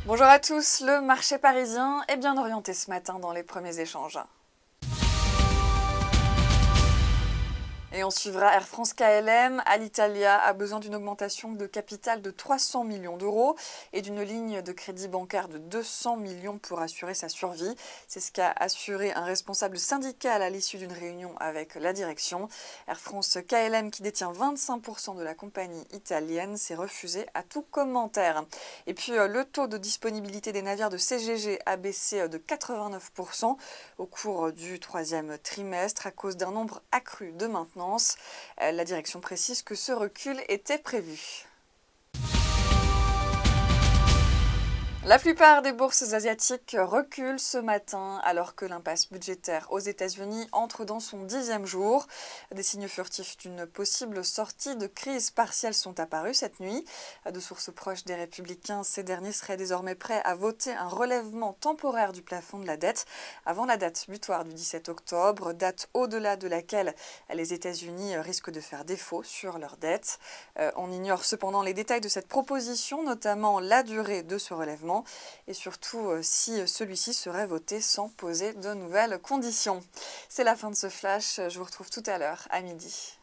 Bonjour à tous, le marché parisien est bien orienté ce matin dans les premiers échanges. Et on suivra Air France KLM. Alitalia a besoin d'une augmentation de capital de 300 millions d'euros et d'une ligne de crédit bancaire de 200 millions pour assurer sa survie. C'est ce qu'a assuré un responsable syndical à l'issue d'une réunion avec la direction. Air France KLM, qui détient 25% de la compagnie italienne, s'est refusé à tout commentaire. Et puis le taux de disponibilité des navires de CGG a baissé de 89% au cours du troisième trimestre à cause d'un nombre accru de maintenance. La direction précise que ce recul était prévu. La plupart des bourses asiatiques reculent ce matin alors que l'impasse budgétaire aux États-Unis entre dans son 10e jour. Des signes furtifs d'une possible sortie de crise partielle sont apparus cette nuit. De sources proches des Républicains, ces derniers seraient désormais prêts à voter un relèvement temporaire du plafond de la dette avant la date butoir du 17 octobre, date au-delà de laquelle les États-Unis risquent de faire défaut sur leur dette. On ignore cependant les détails de cette proposition, notamment la durée de ce relèvement et surtout si celui-ci serait voté sans poser de nouvelles conditions. C'est la fin de ce flash, je vous retrouve tout à l'heure à midi.